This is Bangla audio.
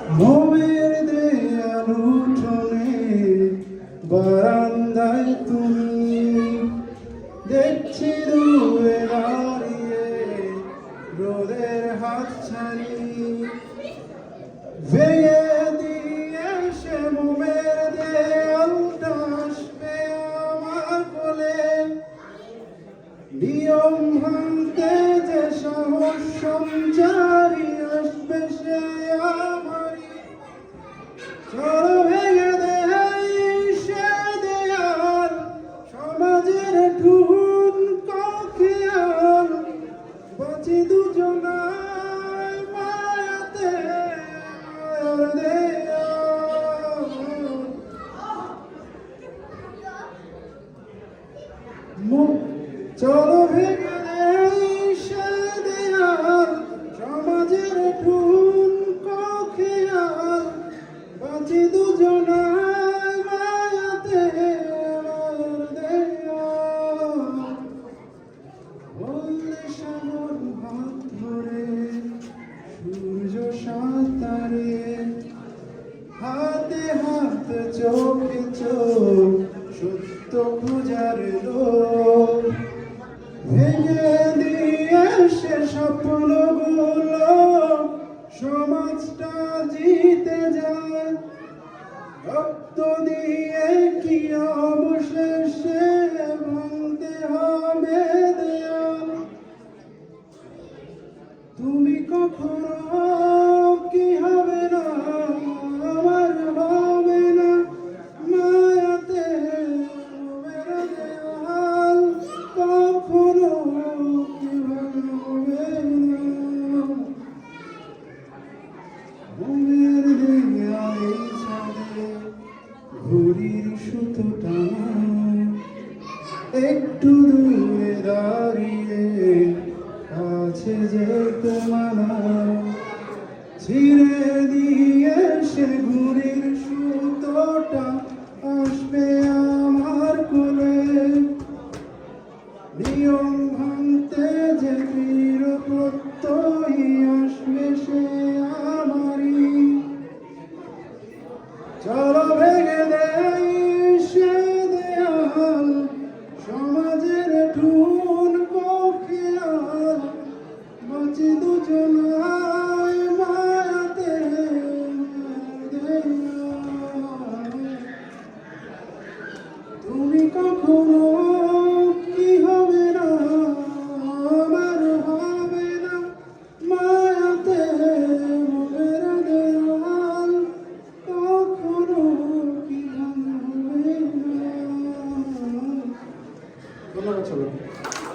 মোমের দেয়াল উঠোনে বারান্দায় তুমি দেখছি দূরে দাঁড়িয়ে রোদের হাতছানি ভেঙে দিয়ে সে মোমের দেয়ালটা আসবে আমার কোলে নিয়ম ভাঙতে যে সাহস সঞ্চারী আসবে সে আমারই চলো ভেঙে দেয় সে দেয়াল সমাজের ঠুন কখিয়াল বাঁচি দুজনায় মায়াতে মায়ার দেয়াল চলো ভেঙে দেয় সে দেয়াল সমাজের ঠুন কখিয়াল বাঁচি দুজনায় মায়াতে মায়ার দেয়াল বললে সাগর হাত ধরে সূর্য সাঁতারে হাতে হাত চোখে চোখ সত্য খোঁজার লোক ভেঙে দিয়ে সে স্বপ্নগুলো সমাজটা জিতে যায় রক্ত দিয়ে কি অবশেষে ভাঙতে হবে দেয়াল তুমি কখনো কি হবে না আমার হবে না মায়াতে মেরা দেয়াল কখনো কি হবে না মোমের দেয়ালে ছাড়ে ঘড়ির সুতো টানা একটু দূরে দাঁড়িয়ে আছে যে তোমারা ছিঁড়ে দিয়ে সে ঘড়ির সুতোটা আসবে আমার কোলে নিয়ম ভাঙতে যে দৃঢ় প্রত্যয়ী আসবে সে আমারই চলো ভেঙে দেয় সে দেয়াল সমাজের ঠুন কখিয়াল বাঁচি দুজনায় মায়াতে তুমি কখনো কি হবে না আমার হবে না মায়াতে মেরা দেয়াল কখনো কি হবে না ধন্যবাদ।